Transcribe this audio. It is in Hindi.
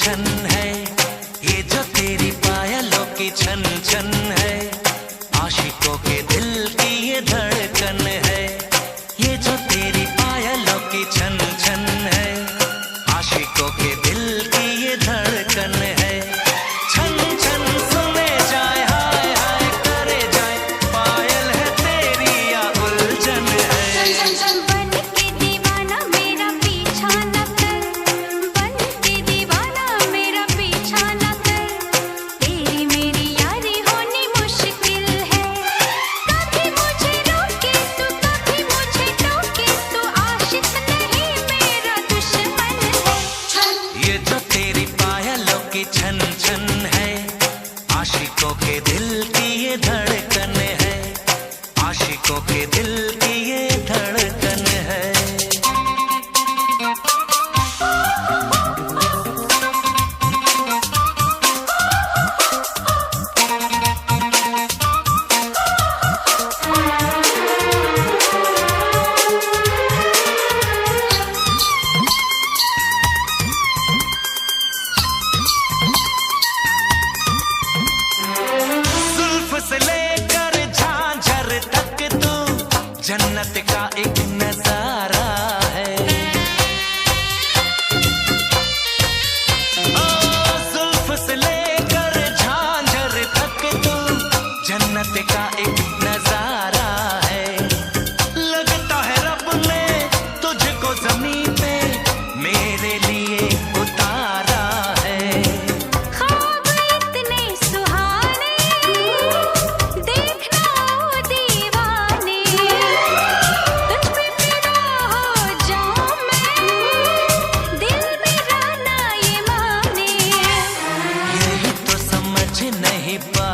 उलझन है, ये जो तेरी पायलों की छन छन है, आशिकों के दिल की ये धड़कन है। ये जो तेरी पायलों की छन छन है, आशिकों के दिल की ये धड़कन है। छन छन सुने जाए, हाय हाय करे जाए, पायल है तेरी या उलझन है। छन छन बन के दीवाना मेरा पीछा न कर, बन के दीवाना मेरा पीछा न कर, तेरी मेरी यारी होनी मुश्किल है। कभी मुझे रोके तू, कभी मुझे टोके तू, आशिक नहीं मेरा दुश्मन है। ये जो तेरी पायलों की छन छन है, आशिकों के दिल की ये धड़कन है, आशिकों के दिल की ये धड़कन है। जुल्फ से लेकर झांझर तक तू जन्नत का एक नजारा है। ओ जुल्फ से लेकर झांझर तक तू जन्नत का एक नजारा है। लगता है रब ने तुझको ज़मीन पे मेरे लिए उतारा है। ख्वाब इतने सुहाने देखना ओ दीवाने, तुझ पे फिदा हो जाऊं मैं, दिल मेरा ना ये माने। यही तो समझ नहीं पा